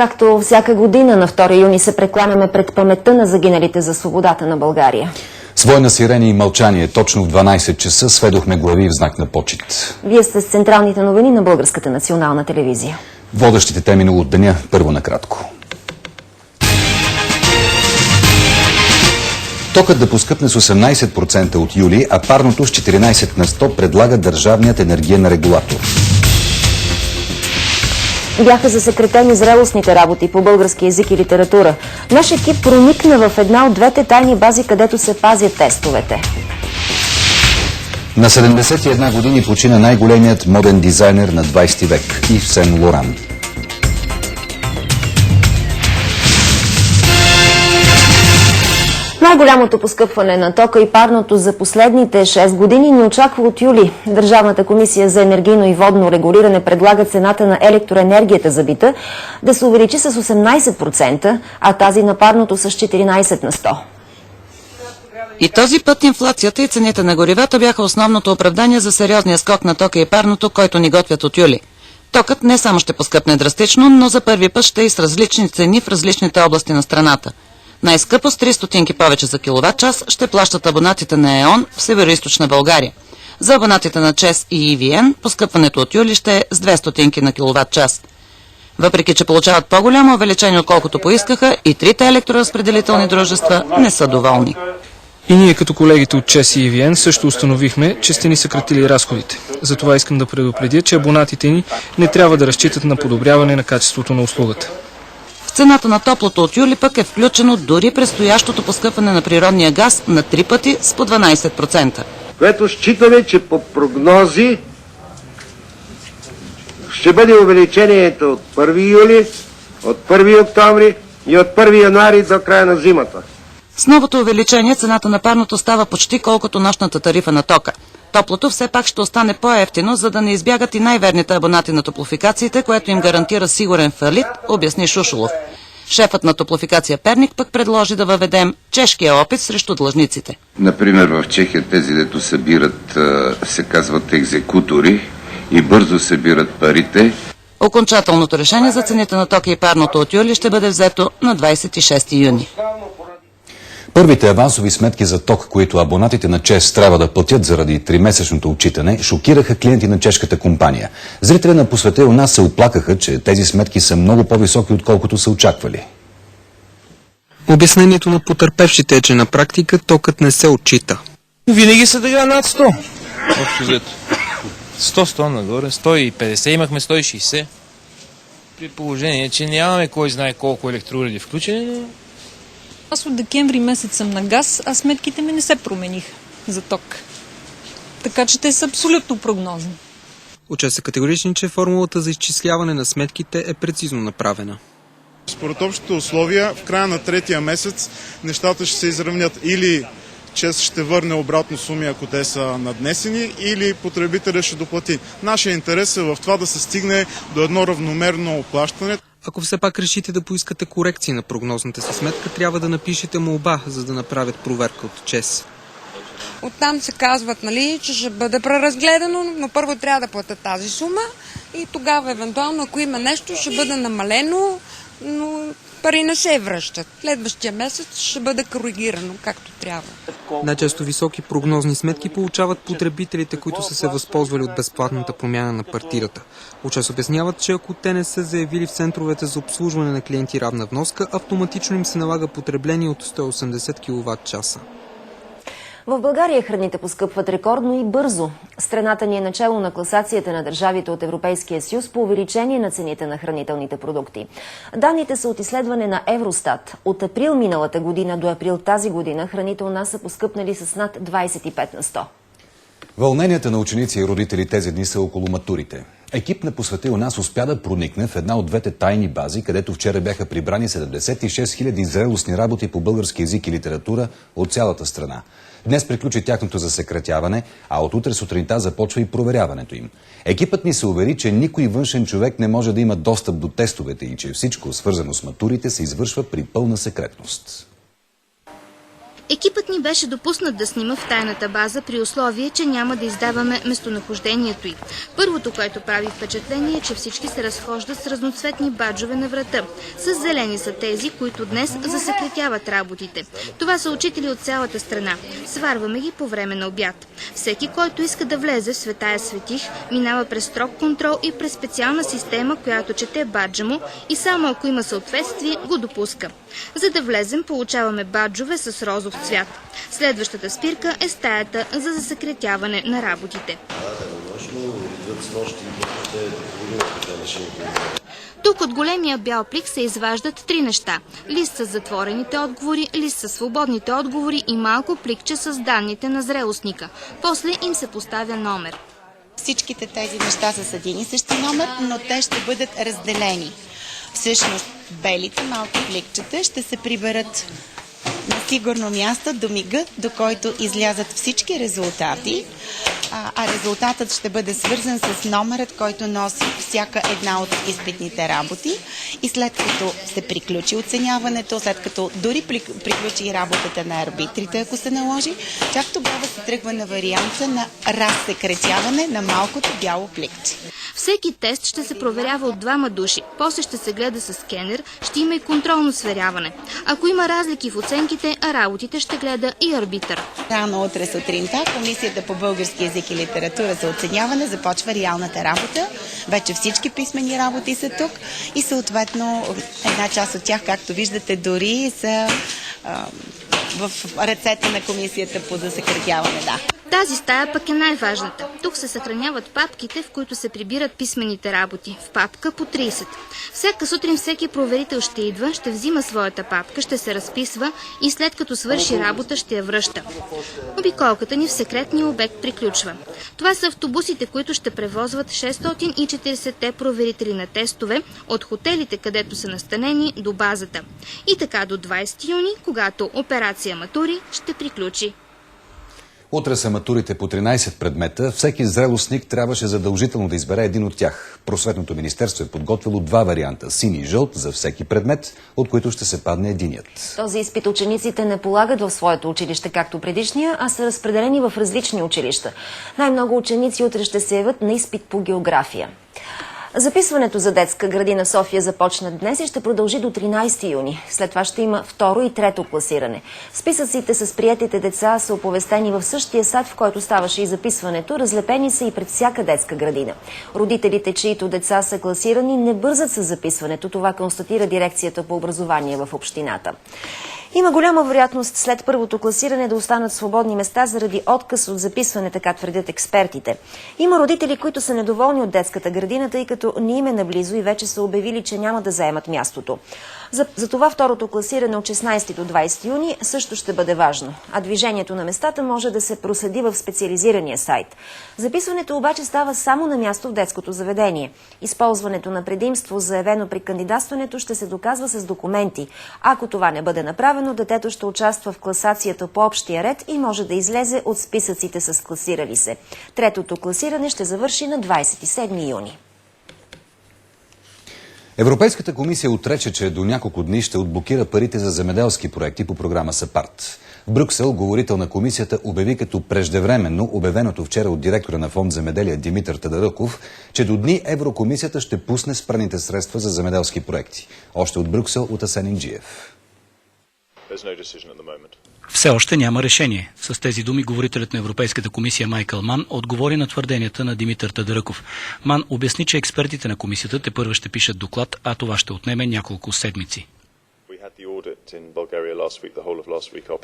Както всяка година на 2 юни се прекланяме пред паметта на загиналите за свободата на България. С вой на сирени и мълчание, точно в 12 часа сведохме глави в знак на почит. Вие сте с централните новини на Българската национална телевизия. Водещите теми от деня, първо накратко. Токът да поскъпне с 18% от юли, а парното с 14 на 100 предлага държавният енергиен регулатор. Бяха засекретени зрелостните работи по български език и литература. Наш екип проникна в една от двете тайни бази, където се пазят тестовете. На 71 години почина най-големият моден дизайнер на 20 век – Ив Сен Лоран. Най-голямото поскъпване на тока и парното за последните 6 години ни очаква от юли. Държавната комисия за енергийно и водно регулиране предлага цената на електроенергията за бита да се увеличи с 18%, а тази на парното с 14 на 100. И този път инфлацията и цените на горивата бяха основното оправдание за сериозния скок на тока и парното, който ни готвят от юли. Токът не само ще поскъпне драстично, но за първи път ще и с различни цени в различните области на страната. Най-скъпо с 3 стотинки повече за киловатт-час ще плащат абонатите на ЕОН в североизточна България. За абонатите на ЧЕЗ и ИВН поскъпването от юли ще е с 2 стотинки на киловатт-час. Въпреки че получават по-голямо увеличение, отколкото поискаха, и трите електроразпределителни дружества не са доволни. И ние като колегите от ЧЕЗ и ИВН също установихме, че сте ни съкратили разходите. Затова искам да предупредя, че абонатите ни не трябва да разчитат на подобряване на качеството на услугата. В цената на топлото от юли пък е включено дори предстоящото поскъпване на природния газ на 3 пъти с по 12%. Което считаме, че по прогнози ще бъде увеличението от 1 юли, от 1 октомври и от 1 януари до края на зимата. С новото увеличение цената на парното става почти колкото нощната тарифа на тока. Топлото все пак ще остане по-евтино, за да не избягат и най-верните абонати на топлофикациите, което им гарантира сигурен фалит, обясни Шушулов. Шефът на топлофикация Перник пък предложи да въведем чешкия опит срещу длъжниците. Например, в Чехия тези, дето събират, се казват екзекутори и бързо събират парите. Окончателното решение за цените на тока и парното от юли ще бъде взето на 26 юни. Първите авансови сметки за ток, които абонатите на ЧЕЗ трябва да платят заради 3-месечното отчитане, шокираха клиенти на чешката компания. Зрители на По света у нас се оплакаха, че тези сметки са много по-високи, отколкото са очаквали. Обяснението на потърпевшите е, че на практика токът не се отчита. Винаги са така над 100. Общо взето. 100 нагоре, 150, имахме 160. При положение, че нямаме кой знае колко електроуреди включени, но... Аз от декември месец съм на газ, а сметките ми не се промениха за ток. Така че те са абсолютно прогнозни. Учат са категорични, че формулата за изчисляване на сметките е прецизно направена. Според общите условия, в края на 3-я месец нещата ще се изравнят. Или ЧЕЗ ще върне обратно суми, ако те са наднесени, или потребителя ще доплати. Нашия интерес е в това да се стигне до едно равномерно оплащане. Ако все пак решите да поискате корекции на прогнозната си сметка, трябва да напишете молба, за да направят проверка от ЧЕЗ. Оттам се казват, че ще бъде преразгледано, но първо трябва да платят тази сума и тогава, евентуално, ако има нещо, ще бъде намалено, но пари не се връщат. Следващия месец ще бъде коригирано, както трябва. Най-често високи прогнозни сметки получават потребителите, които са се възползвали от безплатната промяна на партидата. УЧЕЗ обясняват, че ако те не са заявили в центровете за обслужване на клиенти равна вноска, автоматично им се налага потребление от 180 кВт-часа. В България храните поскъпват рекордно и бързо. Страната ни е начало на класацията на държавите от Европейския съюз по увеличение на цените на хранителните продукти. Данните са от изследване на Евростат. От април миналата година до април тази година храните у нас са поскъпнали с над 25 на 100. Вълненията на ученици и родители тези дни са около матурите. Екип на По света у нас успя да проникне в една от двете тайни бази, където вчера бяха прибрани 76 000 зрелостни работи по български език и литература от цялата страна. Днес приключи тяхното засекретяване, а от утре сутринта започва и проверяването им. Екипът ни се увери, че никой външен човек не може да има достъп до тестовете и че всичко, свързано с матурите, се извършва при пълна секретност. Екипът ни беше допуснат да снима в тайната база при условие, че няма да издаваме местонахождението й. Първото, което прави впечатление, е, че всички се разхождат с разноцветни баджове на врата. С зелени са тези, които днес засекретяват работите. Това са учители от цялата страна. Сварваме ги по време на обяд. Всеки, който иска да влезе в Светая Светих, минава през строг контрол и през специална система, която чете баджа му и само ако има съответствие, го допуска. За да влезем, получаваме баджове с розов цвят. Следващата спирка е стаята за засекретяване на работите. Тук от големия бял плик се изваждат 3 неща. Лист с затворените отговори, лист с свободните отговори и малко пликче с данните на зрелостника. После им се поставя номер. Всичките тези неща са с един и същи номер, но те ще бъдат разделени. Всъщност, белите малки пликчета ще се приберат на сигурно място до мига, до който излязат всички резултати, а резултатът ще бъде свързан с номерът, който носи всяка една от изпитните работи и след като се приключи оценяването, след като дори приключи работата на арбитрите, ако се наложи, чак тогава се тръгва на варианта на разсекретяване на малкото бяло пликче. Всеки тест ще се проверява от 2 души, после ще се гледа с скенер, ще има и контролно сверяване. Ако има разлики в оценките, работите ще гледа и арбитър. Рано утре сутринта Комисията по български език и литература за оценяване започва реалната работа. Вече всички писмени работи са тук и съответно една част от тях, както виждате, дори са в ръцете на Комисията по засекретяване. Да. Тази стая пък е най-важната. Тук се съхраняват папките, в които се прибират писмените работи. В папка по 30. Всяка сутрин всеки проверител ще идва, ще взима своята папка, ще се разписва и след като свърши работа ще я връща. Обиколката ни в секретния обект приключва. Това са автобусите, които ще превозват 640-те проверители на тестове от хотелите, където са настанени, до базата. И така до 20 юни, когато операция Матури ще приключи. Утре са матурите по 13 предмета. Всеки зрелостник трябваше задължително да избере един от тях. Просветното министерство е подготвило 2 варианта – син и жълт за всеки предмет, от които ще се падне единият. Този изпит учениците не полагат в своето училище, както предишния, а са разпределени в различни училища. Най-много ученици утре ще се явят на изпит по география. Записването за детска градина в София започна днес и ще продължи до 13 юни. След това ще има 2 и 3 класиране. Списъците с приетите деца са оповестени в същия сайт, в който ставаше и записването. Разлепени са и пред всяка детска градина. Родителите, чиито деца са класирани, не бързат с записването. Това констатира дирекцията по образование в общината. Има голяма вероятност след първото класиране да останат свободни места заради отказ от записване, така твърдят експертите. Има родители, които са недоволни от детската градина, тъй като не им е наблизо и вече са обявили, че няма да заемат мястото. Затова второто класиране от 16 до 20 юни също ще бъде важно, а движението на местата може да се проследи в специализирания сайт. Записването обаче става само на място в детското заведение. Използването на предимство, заявено при кандидатстването, ще се доказва с документи. Ако това не бъде направено, детето ще участва в класацията по общия ред и може да излезе от списъците с класирали се. Третото класиране ще завърши на 27 юни. Европейската комисия отрече, че до няколко дни ще отблокира парите за земеделски проекти по програма САПАРД. В Брюксел говорител на комисията обяви като преждевременно обявеното вчера от директора на фонд земеделие Димитър Тадаръков, че до дни Еврокомисията ще пусне спрените средства за земеделски проекти. Още от Брюксел от Асен Инджиев. Все още няма решение. С тези думи говорителят на Европейската комисия Майкъл Ман отговори на твърденията на Димитър Тадаръков. Ман обясни, че експертите на комисията тепърва ще пишат доклад, а това ще отнеме няколко седмици.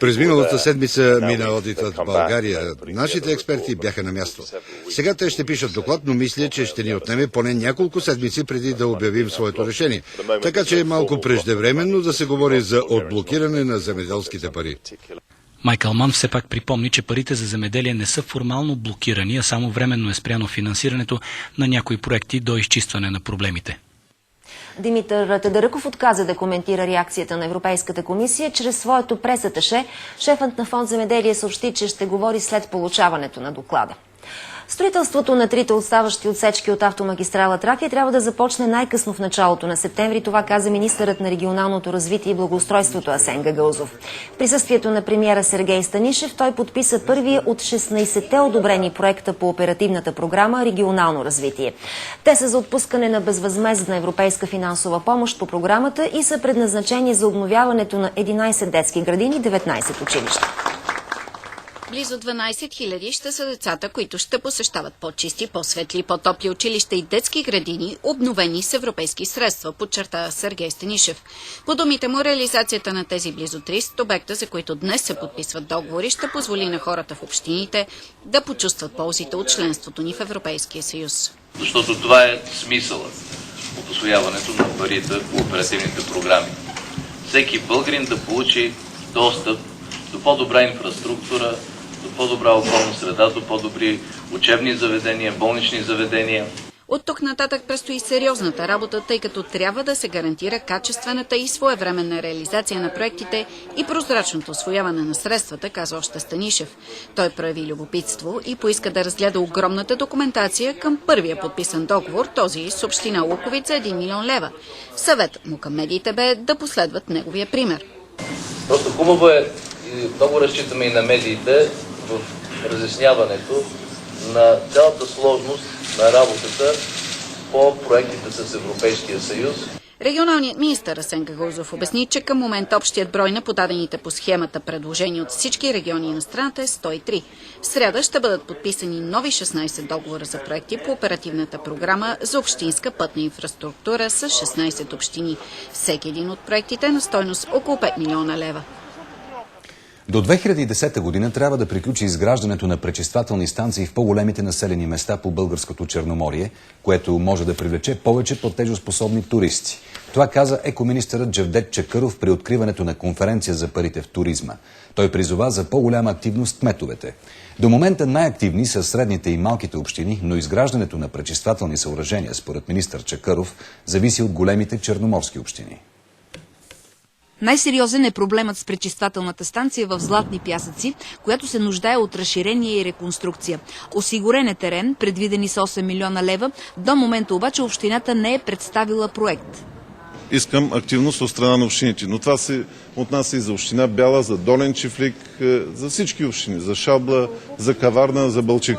През миналата седмица мина одитът в България. Нашите експерти бяха на място. Сега те ще пишат доклад, но мисля, че ще ни отнеме поне няколко седмици преди да обявим своето решение. Така че е малко преждевременно да се говори за отблокиране на земеделските пари. Майкъл Ман все пак припомни, че парите за земеделие не са формално блокирани, а само временно е спряно финансирането на някои проекти до изчистване на проблемите. Димитър Тадаръков отказа да коментира реакцията на Европейската комисия. Чрез своето пресаташе, шефът на фонд земеделие съобщи, че ще говори след получаването на доклада. Строителството на трите оставащи отсечки от автомагистрала Тракия трябва да започне най-късно в началото на септември. Това каза министърът на регионалното развитие и благоустройството Асен Гагаузов. В присъствието на премиера Сергей Станишев той подписа първия от 16-те одобрени проекта по оперативната програма «Регионално развитие». Те са за отпускане на безвъзмездна европейска финансова помощ по програмата и са предназначени за обновяването на 11 детски градини, 19 училища. Близо 12 000 ще са децата, които ще посещават по-чисти, по-светли, по-топли училища и детски градини, обновени с европейски средства, подчерта Сергей Станишев. По думите му, реализацията на тези близо 30 обекта, за които днес се подписват договори, ще позволи на хората в общините да почувстват ползите от членството ни в Европейския съюз. Защото това е смисълът от усвояването на парите по оперативните програми. Всеки българин да получи достъп до по-добра инфраструктура, до по-добра околна среда, до по-добри учебни заведения, болнични заведения. От тук нататък предстои сериозната работа, тъй като трябва да се гарантира качествената и своевременна реализация на проектите и прозрачното усвояване на средствата, каза още Станишев. Той прояви любопитство и поиска да разгледа огромната документация към първия подписан договор, този с община Луковит за 1 милион лева. Съвет му към медиите бе да последват неговия пример. Просто хубаво е, и много разчитаме и на медиите в разясняването на цялата сложност на работата по проектите с Европейския съюз. Регионалният министър Асен Гагаузов обясни, че към момент общият брой на подадените по схемата предложения от всички региони на страната е 103. В сряда ще бъдат подписани нови 16 договора за проекти по оперативната програма за общинска пътна инфраструктура с 16 общини. Всеки един от проектите е на стойност около 5 милиона лева. До 2010 година трябва да приключи изграждането на пречиствателни станции в по-големите населени места по българското Черноморие, което може да привлече повече платежоспособни туристи. Това каза екоминистърът Джевдет Чакъров при откриването на конференция за парите в туризма. Той призова за по-голяма активност кметовете. До момента най-активни са средните и малките общини, но изграждането на пречиствателни съоръжения, според министър Чакъров, зависи от големите черноморски общини. Най-сериозен е проблемът с пречиствателната станция в Златни пясъци, която се нуждае от разширение и реконструкция. Осигурен е терен, предвидени с 8 милиона лева, до момента обаче общината не е представила проект. Искам активност от страна на общините, но това се отнася и за община Бяла, за Долен Чифлик, за всички общини, за Шабла, за Каварна, за Балчик.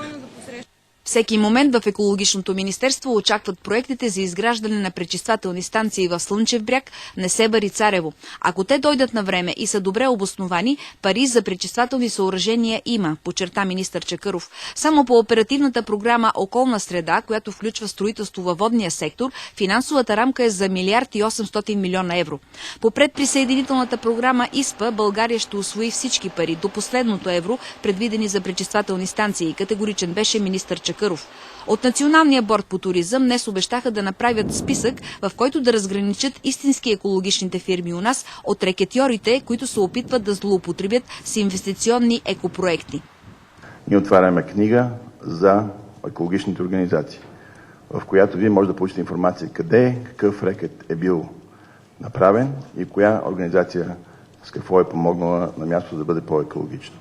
Всеки момент в екологичното министерство очакват проектите за изграждане на пречиствателни станции в Слънчев бряг, Несебър и Царево. Ако те дойдат на време и са добре обосновани, пари за пречиствателни съоръжения има, подчерта министър Чакъров. Само по оперативната програма «Околна среда», която включва строителство във водния сектор, финансовата рамка е за 1 800 милиона евро. По предприсъединителната програма ИСПА България ще усвои всички пари до последното евро, предвидени за пречиствателни станции. Категоричен беше министър Чакъров. От Националния борд по туризъм днес обещаха да направят списък, в който да разграничат истински екологичните фирми у нас от рекетьорите, които се опитват да злоупотребят с инвестиционни екопроекти. Ние отваряме книга за екологичните организации, в която вие може да получите информация къде, какъв рекет е бил направен и коя организация с какво е помогнала на място да бъде по-екологично.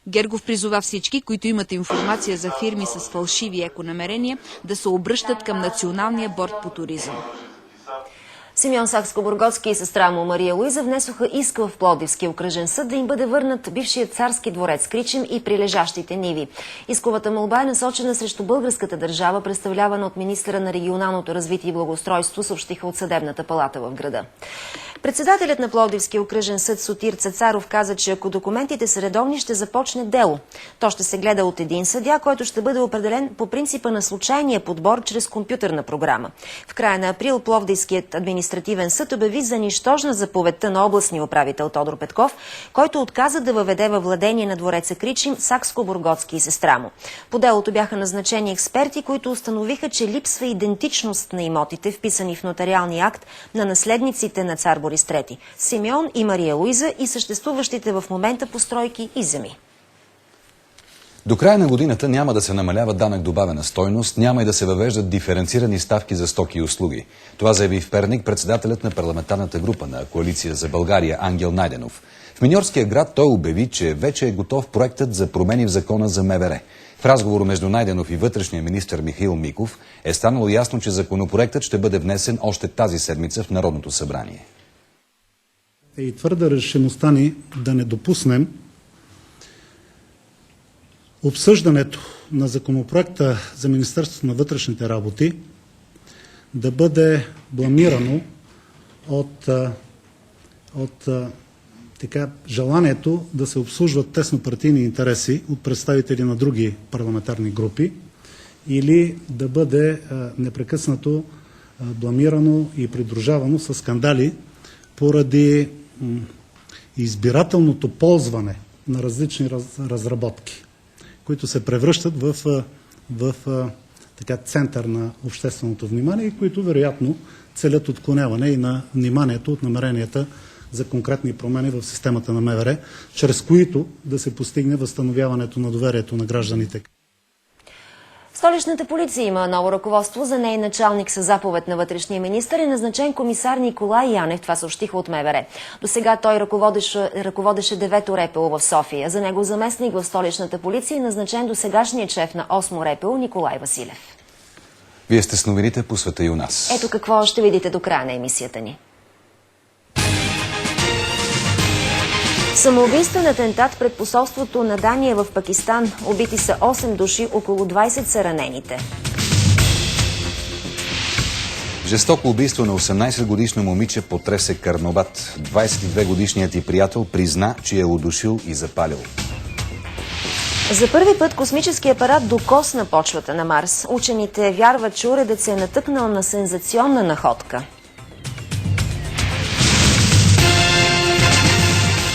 Гергов призова всички, които имат информация за фирми с фалшиви еконамерения, да се обръщат към Националния борд по туризъм. Симеон Сакскобургготски и сестра му Мария Луиза внесоха иск в Пловдивския окръжен съд да им бъде върнат бившият царски дворец Кричим и прилежащите ниви. Исковата молба е насочена срещу българската държава, представлявана от министъра на регионалното развитие и благоустройство, съобщиха от съдебната палата в града. Председателят на Пловдивския окръжен съд Сотир Цацаров каза, че ако документите са редовни, ще започне дело. То ще се гледа от един съдия, който ще бъде определен по принципа на случайния подбор чрез компютърна програма. В края на април Пловдивският административен съд обяви за нищожна заповедта на областния управител Тодор Петков, който отказа да въведе във владение на двореца Кричим Сакскобургготски и сестра му. По делото бяха назначени експерти, които установиха, че липсва идентичност на имотите, вписани в нотариалния акт на наследниците на цар Борис III, Симеон и Мария Луиза и съществуващите в момента постройки и земи. До края на годината няма да се намалява данък добавена стойност, няма и да се въвеждат диференцирани ставки за стоки и услуги. Това заяви в Перник председателят на парламентарната група на Коалиция за България Ангел Найденов. В Миньорския град той обяви, че вече е готов проектът за промени в закона за МВР. В разговор между Найденов и вътрешния министър Михаил Миков е станало ясно, че законопроектът ще бъде внесен още тази седмица в Народното събрание. И твърда решимостта ни да не допуснем обсъждането на законопроекта за Министерството на вътрешните работи да бъде бламирано от желанието да се обслужват теснопартийни интереси от представители на други парламентарни групи или да бъде непрекъснато бламирано и придружавано с скандали поради избирателното ползване на различни разработки, които се превръщат в център на общественото внимание и които вероятно целят отклоняване и на вниманието от намеренията за конкретни промени в системата на МВР, чрез които да се постигне възстановяването на доверието на гражданите. Столичната полиция има ново ръководство. За ней началник със заповед на вътрешния министър е назначен комисар Николай Янев. Това съобщиха от МВР. До сега той ръководеше 9-то РПУ в София. За него заместник в Столичната полиция е назначен досегашният шеф на 8-мо РПУ Николай Василев. Вие сте с новините по света и у нас. Ето какво ще видите до края на емисията ни. Самоубийствен атентат пред посолството на Дания в Пакистан. Убити са 8 души, около 20 са ранените. Жестоко убийство на 18-годишно момиче потресе Карнобат. 22-годишният и приятел призна, че е удушил и запалил. За първи път космически апарат докосна почвата на Марс. Учените вярват, че уредът се е натъкнал на сензационна находка.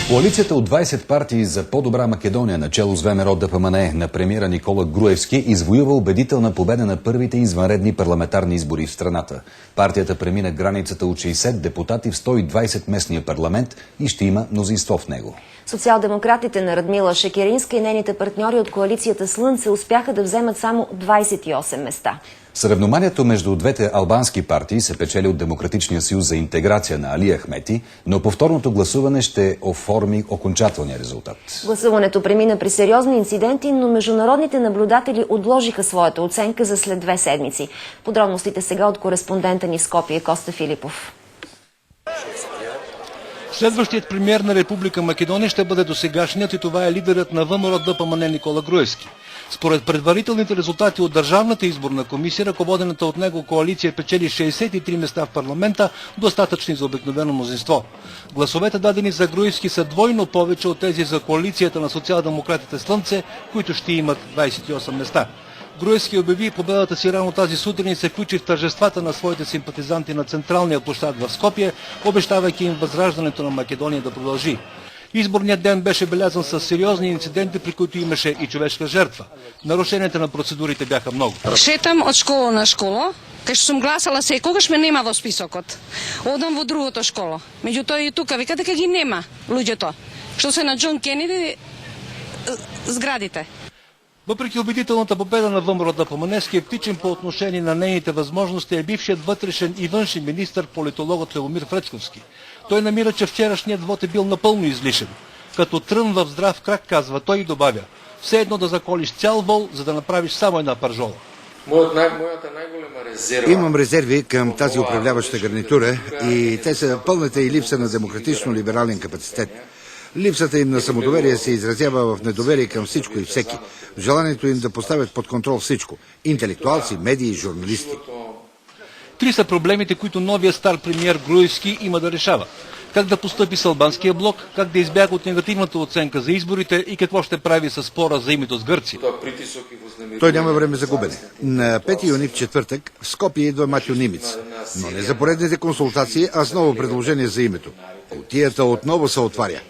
Коалицията от 20 партии за по-добра Македония, начело с ВМРО ДПМНЕ на премиера Никола Груевски, извоюва убедителна победа на първите извънредни парламентарни избори в страната. Партията премина границата от 60 депутати в 120 местния парламент и ще има мнозинство в него. Социал-демократите на Радмила Шекеринска и нейните партньори от коалицията Слънце успяха да вземат само 28 места. Съревнованието между двете албански партии се печели от Демократичния съюз за интеграция на Али Ахмети, но повторното гласуване ще оформи окончателния резултат. Гласуването премина при сериозни инциденти, но международните наблюдатели отложиха своята оценка за след 2 седмици. Подробностите сега от кореспондента ни в Скопие Коста Филипов. Следващият премиер на Република Македония ще бъде досегашният и това е лидерът на ВМРО ДПМНЕ Никола Груевски. Според предварителните резултати от Държавната изборна комисия, ръководената от него коалиция печели 63 места в парламента, достатъчни за обикновено мнозинство. Гласовете дадени за Груевски са двойно повече от тези за коалицията на социал-демократите Слънце, които ще имат 28 места. Груевски обяви победата си рано тази сутрин и се включи в тържествата на своите симпатизанти на централния площад в Скопие, обещавайки им възраждането на Македония да продължи. Изборният ден беше белязан с сериозни инциденти, при които имаше и човешка жертва. Нарушенията на процедурите бяха много. Шетам од школа на школа, кај што сум гласала секогаш ме нема во списокот. Одам во другото школа. Меѓутоа и тука вика дека ги нема луѓето. Што се на Џон Кенеди зградите. Въпреки убедителната победа на ВМРО ДПМНЕ, скептичен по отношение на нейните възможности е бившият вътрешен и външен министър политологът Любомир Фрецковски. Той намира, че вчерашният вод е бил напълно излишен. Като трън в здрав крак, казва той и добавя: все едно да заколиш цял вол, за да направиш само една пържола. Имам резерви към тази управляваща гарнитура и те са пълната и липса на демократично-либерален капацитет. Липсата им на самодоверие се изразява в недоверие към всичко и всеки, в желанието им да поставят под контрол всичко – интелектуалци, медии и журналисти. 3 са проблемите, които новия стар премиер Груевски има да решава. Как да постъпи с албанския блок, как да избяга от негативната оценка за изборите и какво ще прави с спора за името с Гърция. Той няма време за губене. На 5 юни в четвъртък в Скопие идва Матю Нимиц. Но не за поредните консултации, а с ново предложение за името. Кутията отново се отваря.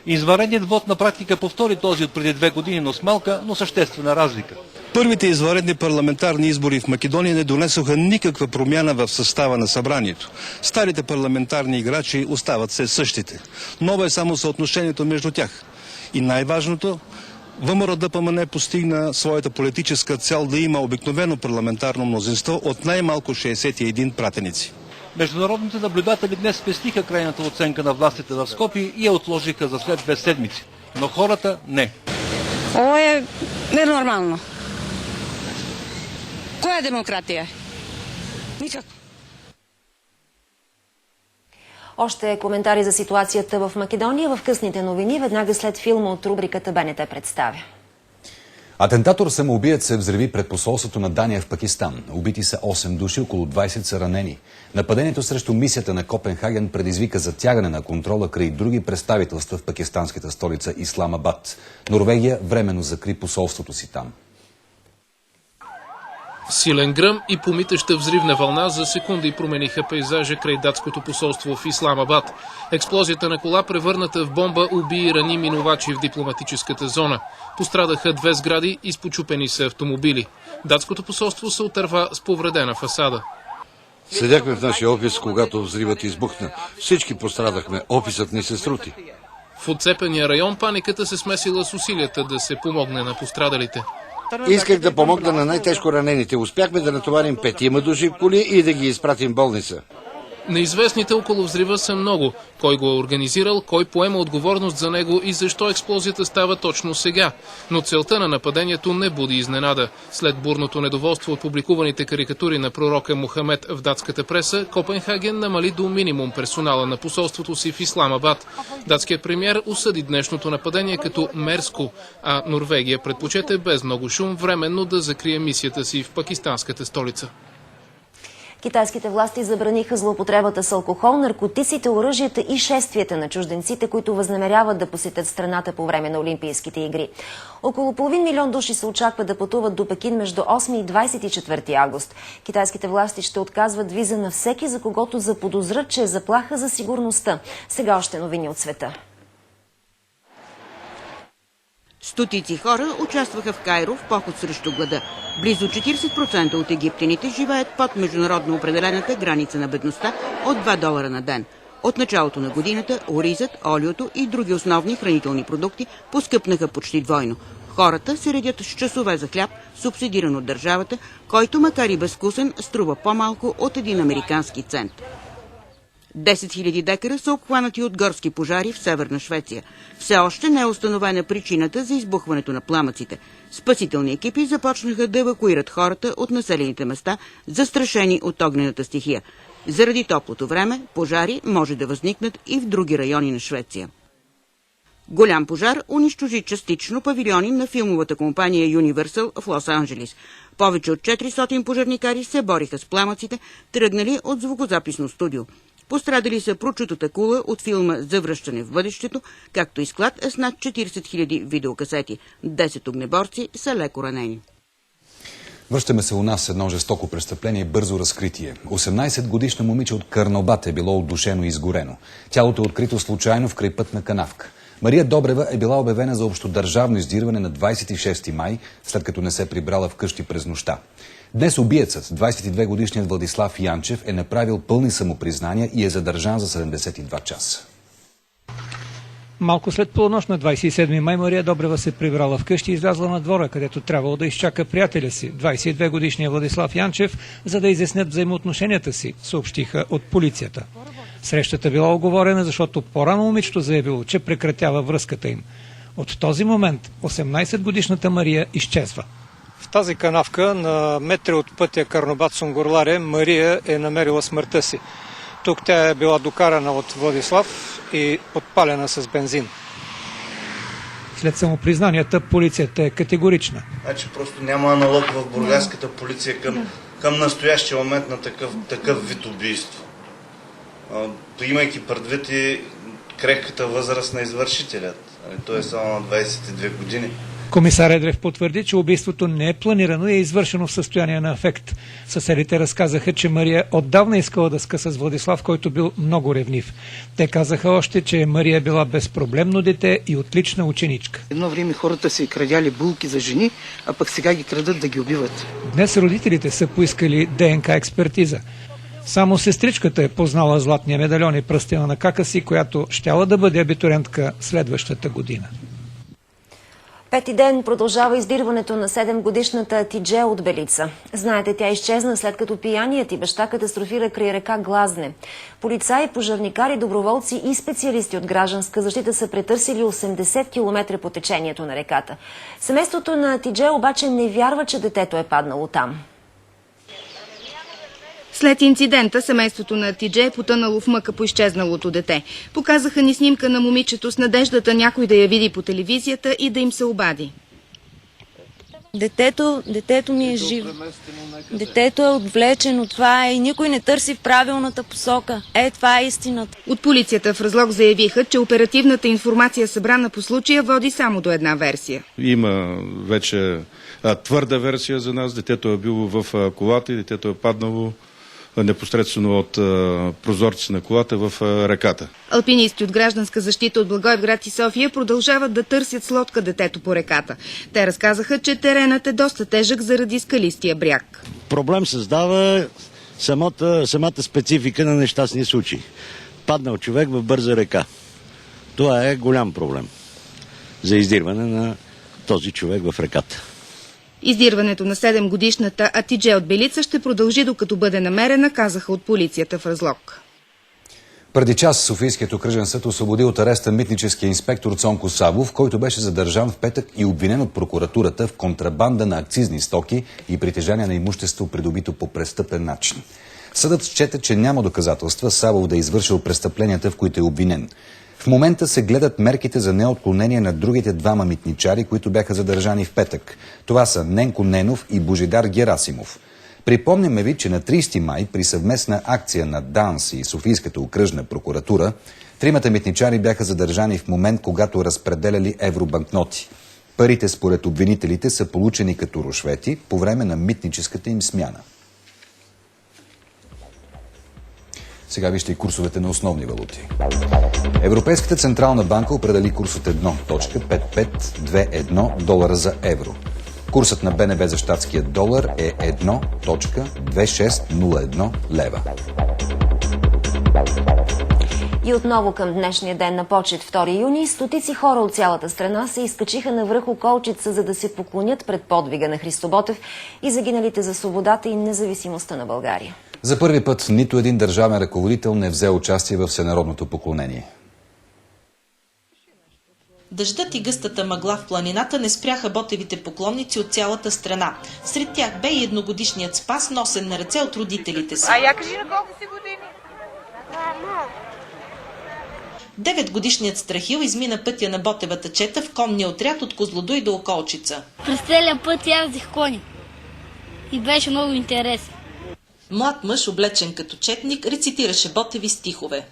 Извънредният вод на практика повтори този от преди 2 години, но с малка, но съществена разлика. Първите извънредни парламентарни избори в Македония не донесоха никаква промяна в състава на събранието. Старите парламентарни играчи остават се същите. Ново е само съотношението между тях. И най-важното, ВМРО ДПМН постигна своята политическа цел да има обикновено парламентарно мнозинство от най-малко 61 пратеници. Международните наблюдатели днес спестиха крайната оценка на властите в Скопие и я отложиха за след 2 седмици. Но хората не. Ovo je nenormalno. Koja demokratija? Nikako. Още коментари за ситуацията в Македония в късните новини, веднага след филма от рубриката БНТ представя. Атентатор-самоубиец се взриви пред посолството на Дания в Пакистан. Убити са 8 души, около 20 са ранени. Нападението срещу мисията на Копенхаген предизвика затягане на контрола край други представителства в пакистанската столица Исламабад. Норвегия временно закри посолството си там. Силен гръм и помитаща взривна вълна за секунди промениха пейзажа край датското посолство в Исламабад. Експлозията на кола, превърната в бомба, уби и рани минувачи в дипломатическата зона. Пострадаха 2 сгради, изпочупени са автомобили. Датското посолство се отърва с повредена фасада. Седяхме в нашия офис, когато взривът избухна. Всички пострадахме. Офисът ни се срути. В отцепения район паниката се смесила с усилията да се помогне на пострадалите. Исках да помогна на най-тежко ранените. Успяхме да натоварим 5 души в коли и да ги изпратим в болница. Неизвестните около взрива са много. Кой го е организирал, кой поема отговорност за него и защо експлозията става точно сега. Но целта на нападението не буди изненада. След бурното недоволство от публикуваните карикатури на пророка Мохамед в датската преса, Копенхаген намали до минимум персонала на посолството си в Исламабад. Датският премиер осъди днешното нападение като мерзко, а Норвегия предпочете без много шум временно да закрие мисията си в пакистанската столица. Китайските власти забраниха злоупотребата с алкохол, наркотиците, оръжията и шествията на чужденците, които възнамеряват да посетят страната по време на Олимпийските игри. Около 500 000 души се очаква да пътуват до Пекин между 8 и 24 август. Китайските власти ще отказват виза на всеки, за когото заподозрат, че е заплаха за сигурността. Сега още новини от света. Стотици хора участваха в Кайро в поход срещу глада. Близо 40% от египтяните живеят под международно определената граница на бедността от $2 на ден. От началото на годината оризът, олиото и други основни хранителни продукти поскъпнаха почти двойно. Хората се редят с часове за хляб, субсидиран от държавата, който, макар и безвкусен, струва по-малко от 1 американски цент. 10 000 декара са обхванати от горски пожари в Северна Швеция. Все още не е установена причината за избухването на пламъците. Спасителни екипи започнаха да евакуират хората от населените места, застрашени от огнената стихия. Заради топлото време, пожари може да възникнат и в други райони на Швеция. Голям пожар унищожи частично павилиони на филмовата компания Universal в Лос-Анджелис. Повече от 400 пожарникари се бориха с пламъците, тръгнали от звукозаписно студио. Пострадали са прочутата кула от филма «Завръщане в бъдещето», както и склад с над 40 000 видеокасети. 10 огнеборци са леко ранени. Връщаме се у нас едно жестоко престъпление и бързо разкритие. 18-годишна момиче от Карнобат е било удушено и изгорено. Тялото е открито случайно в крайпътна канавка. Мария Добрева е била обявена за общодържавно издирване на 26 май, след като не се прибрала вкъщи през нощта. Днес убиецът, 22-годишният Владислав Янчев, е направил пълни самопризнания и е задържан за 72 часа. Малко след полунощ на 27 май Мария Добрева се прибрала вкъщи и излязла на двора, където трябвало да изчака приятеля си, 22-годишния Владислав Янчев, за да изяснят взаимоотношенията си, съобщиха от полицията. Срещата била оговорена, защото по-рано момичето заявило, че прекратява връзката им. От този момент 18-годишната Мария изчезва. В тази канавка на метри от пътя Карнобат-Сунгурларе Мария е намерила смъртта си. Тук тя е била докарана от Владислав и подпалена с бензин. След самопризнанията полицията е категорична. Значи просто няма аналог в бургаската полиция към настоящия момент на такъв вид убийство. Имайки предвид и крехката възраст на извършителят. Той е само на 22 години. Комисар Едрев потвърди, че убийството не е планирано и е извършено в състояние на афект. Съседите разказаха, че Мария отдавна искала да скъса с Владислав, който бил много ревнив. Те казаха още, че Мария била безпроблемно дете и отлична ученичка. Едно време хората си крадяли булки за жени, а пък сега ги крадат да ги убиват. Днес родителите са поискали ДНК експертиза. Само сестричката е познала златния медальон и пръстена на кака си, която щяла да бъде абитуриентка следващата година. Пети ден продължава издирването на 7-годишната Атидже от Белица. Знаете, тя изчезна след като пияният и баща катастрофира край река Глазне. Полицаи, пожарникари, доброволци и специалисти от гражданска защита са претърсили 80 км по течението на реката. Семейството на Атидже обаче не вярва, че детето е паднало там. След инцидента, семейството на Атидже е потънало в мъка по изчезналото дете. Показаха ни снимка на момичето с надеждата някой да я види по телевизията и да им се обади. Детето ми е живо. Детето е отвлечено. Това е и никой не търси в правилната посока. Това е истината. От полицията в Разлог заявиха, че оперативната информация, събрана по случая, води само до една версия. Има вече твърда версия за нас. Детето е било в колата и детето е паднало непосредствено от прозорци на колата в реката. Алпинисти от гражданска защита от Благоевград и София продължават да търсят с лодка детето по реката. Те разказаха, че теренът е доста тежък заради скалистия бряг. Проблем създава самата специфика на нещастния случай. Паднал човек в бърза река. Това е голям проблем за издирване на този човек в реката. Издирването на 7-годишната Атидже от Белица ще продължи докато бъде намерена, казаха от полицията в Разлог. Преди час Софийският окръжен съд освободи от ареста митническия инспектор Цонко Савов, който беше задържан в петък и обвинен от прокуратурата в контрабанда на акцизни стоки и притежание на имущество, придобито по престъпен начин. Съдът счете, че няма доказателства Савов да е извършил престъпленията, в които е обвинен. В момента се гледат мерките за неотклонение на другите двама митничари, които бяха задържани в петък. Това са Ненко Ненов и Божидар Герасимов. Припомняме ви, че на 30 май при съвместна акция на ДАНС и Софийската окръжна прокуратура, тримата митничари бяха задържани в момент, когато разпределяли евробанкноти. Парите според обвинителите са получени като рушвети по време на митническата им смяна. Сега вижте и курсовете на основни валути. Европейската централна банка определи курс от 1.5521 долара за евро. Курсът на БНБ за щатския долар е 1.2601 лева. И отново към днешния ден на почет 2 юни, стотици хора от цялата страна се изкачиха на връх Околчица, за да се поклонят пред подвига на Христо Ботев и загиналите за свободата и независимостта на България. За първи път нито един държавен ръководител не взе участие в всенародното поклонение. Дъждът и гъстата мъгла в планината не спряха Ботевите поклонници от цялата страна. Сред тях бе и едногодишният Спас, носен на ръце от родителите си. А я кажи на колко си години? 9-годишният Страхил измина пътя на Ботевата чета в конния отряд от Козлодуй до Околчица. През целия път яздих кони и беше много интересно. Млад мъж, облечен като четник, рецитираше Ботеви стихове.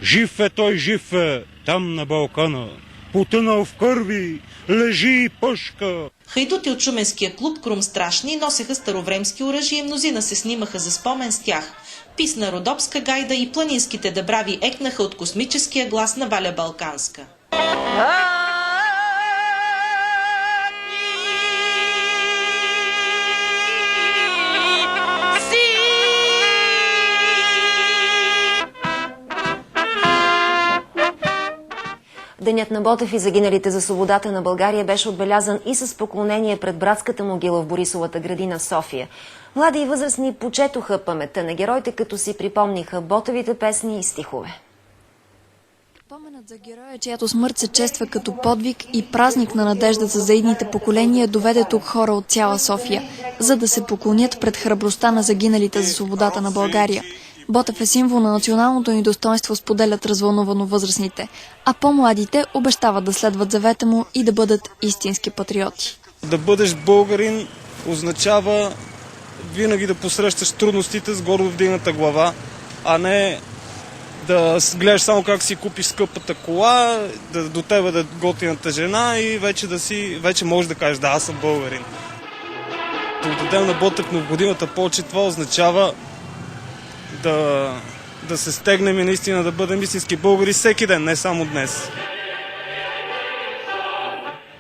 Жив е той, жив е, там на балкона, потънал в кърви, лежи и пъшка. Хайдути от шуменския клуб Крум Страшни носеха старовремски оръжия и мнозина се снимаха за спомен с тях. Писна родопска гайда и планинските дъбрави екнаха от космическия глас на Валя Балканска. Денят на Ботев и загиналите за свободата на България беше отбелязан и с поклонение пред братската могила в Борисовата градина в София. Млади и възрастни почетоха паметта на героите, като си припомниха Ботевите песни и стихове. Споменът за героя, чиято смърт се чества като подвиг и празник на надеждата за идните поколения, доведе тук хора от цяла София, за да се поклонят пред храбростта на загиналите за свободата на България. Ботев е символ на националното ни достоинство, споделят развълнувано възрастните, а по-младите обещават да следват завета му и да бъдат истински патриоти. Да бъдеш българин означава винаги да посрещаш трудностите с гордо вдигната глава, а не да гледаш само как си купиш скъпата кола, до тебе да е готината жена и вече можеш да кажеш да, аз съм българин. Да отдадем на Ботев необходимата почит, това означава да се стегнем и наистина да бъдем истински българи всеки ден, не само днес.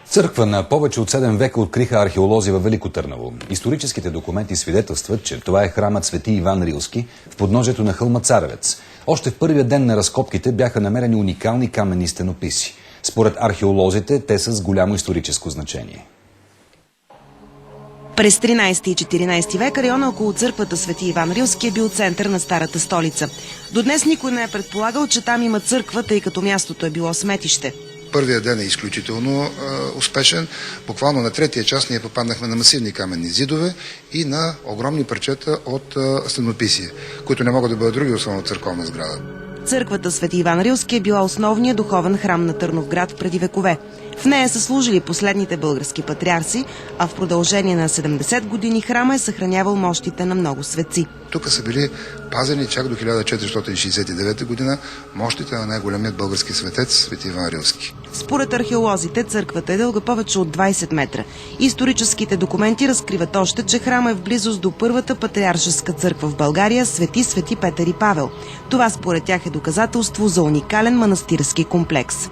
Църква на повече от 7 века откриха археолози във Велико Търново. Историческите документи свидетелстват, че това е храмът Свети Иван Рилски в подножието на хълма Царевец. Още в първия ден на разкопките бяха намерени уникални каменни стенописи. Според археолозите, те са с голямо историческо значение. През 13 и 14 век района около църквата Свети Иван Рилски е бил център на старата столица. До днес никой не е предполагал, че там има църква, тъй като мястото е било сметище. Първият ден е изключително успешен. Буквално на третия час ние попаднахме на масивни каменни зидове и на огромни парчета от стенописие, които не могат да бъдат други, освен от църковна сграда. Църквата Свети Иван Рилски е била основният духовен храм на Търновград преди векове. В нея са служили последните български патриарси, а в продължение на 70 години храма е съхранявал мощите на много светци. Тук са били пазени чак до 1469 година мощите на най-големият български светец Свети Иван Рилски. Според археолозите, църквата е дълга повече от 20 метра. Историческите документи разкриват още, че храма е в близост до първата патриаршеска църква в България, Свети Петър и Павел. Това според тях е доказателство за уникален манастирски комплекс.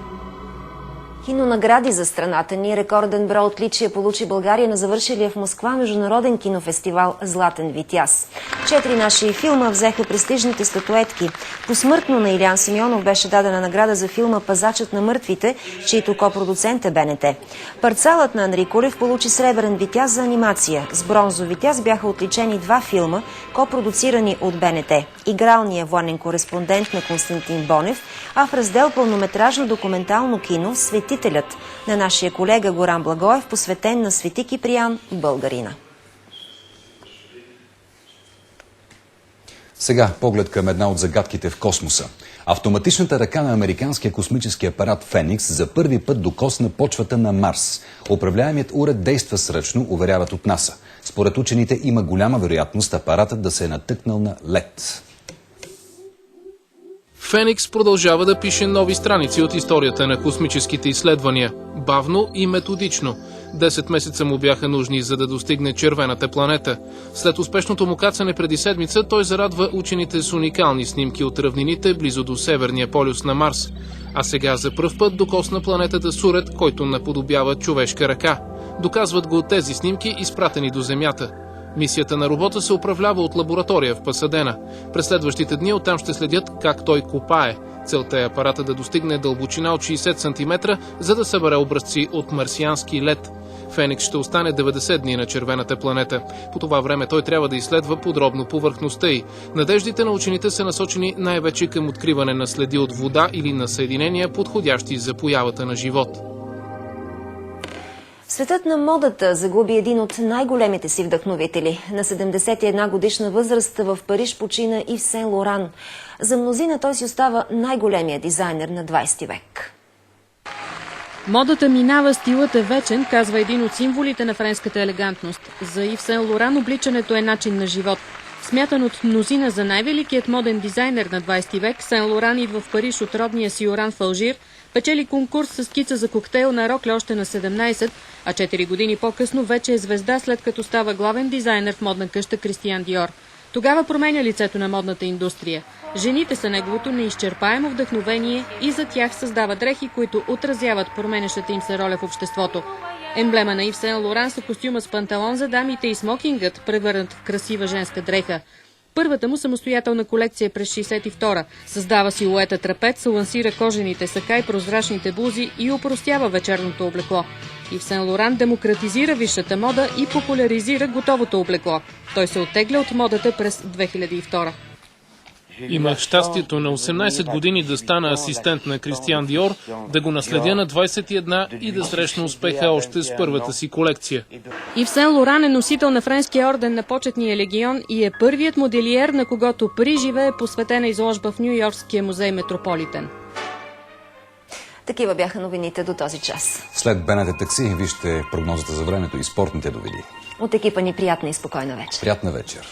Кинонагради за страната ни. Рекорден брой отличия получи България на завършилия в Москва международен кинофестивал «Златен Витяз». 4 наши филма взеха престижните статуетки. Посмъртно на Илян Симеонов беше дадена награда за филма «Пазачът на мъртвите», чийто копродуцент е БНТ. Парцалът на Андрей Кулев получи сребърен Витяз за анимация. С бронзов Витяз бяха отличени 2 филма, копродуцирани от БНТ. Игралният военен кореспондент на Константин Бонев, а в раздел пълнометражно документално кино «Светителят» на нашия колега Горан Благоев, посветен на Свети Киприян, българина. Сега поглед към една от загадките в космоса. Автоматичната ръка на американския космически апарат Феникс за първи път докосна почвата на Марс. Управляемият уред действа сръчно, уверяват от НАСА. Според учените има голяма вероятност апаратът да се е натъкнал на лед. Феникс продължава да пише нови страници от историята на космическите изследвания. Бавно и методично. 10 месеца му бяха нужни, за да достигне червената планета. След успешното му кацане преди седмица, той зарадва учените с уникални снимки от равнините близо до Северния полюс на Марс. А сега за пръв път докосна планетата с уред, който наподобява човешка ръка. Доказват го тези снимки, изпратени до Земята. Мисията на робота се управлява от лаборатория в Пасадена. През следващите дни оттам ще следят как той копае. Целта е апарата да достигне дълбочина от 60 см, за да събере образци от марсиански лед. Феникс ще остане 90 дни на червената планета. По това време той трябва да изследва подробно повърхността й. Надеждите на учените са насочени най-вече към откриване на следи от вода или на съединения, подходящи за появата на живот. Светът на модата загуби един от най-големите си вдъхновители. На 71 годишна възраст в Париж почина Ив Сен Лоран. За мнозина той си остава най-големият дизайнер на 20 век. Модата минава, стилът е вечен, казва един от символите на френската елегантност. За Ив Сен Лоран обличането е начин на живот. Смятан от мнозина за най-великият моден дизайнер на 20 век, Сен Лоран идва в Париж от родния си Оран в Алжир, печели конкурс с скица за коктейл на Рокле още на 17, а 4 години по-късно вече е звезда, след като става главен дизайнер в модна къща Кристиан Диор. Тогава променя лицето на модната индустрия. Жените са неговото неизчерпаемо вдъхновение и за тях създава дрехи, които отразяват променящата им се роля в обществото. Емблема на Ив Сен Лоран са костюма с панталон за дамите и смокингът, превърнат в красива женска дреха. Първата му самостоятелна колекция през 62-а. Създава силуета трапец, лансира кожените сака и прозрачните бузи и опростява вечерното облекло. Ив Сен Лоран демократизира висшата мода и популяризира готовото облекло. Той се оттегля от модата през 2002. Имах щастието на 18 години да стана асистент на Кристиан Диор, да го наследя на 21 и да срещна успеха още с първата си колекция. Ив Сен Лоран е носител на френския орден на почетния легион и е първият моделиер, на когото при живе е посветена изложба в Ню-Йоркския музей Метрополитен. Такива бяха новините до този час. След БНТ такси вижте прогнозата за времето и спортните новини. От екипа ни приятна и спокойна вечер. Приятна вечер.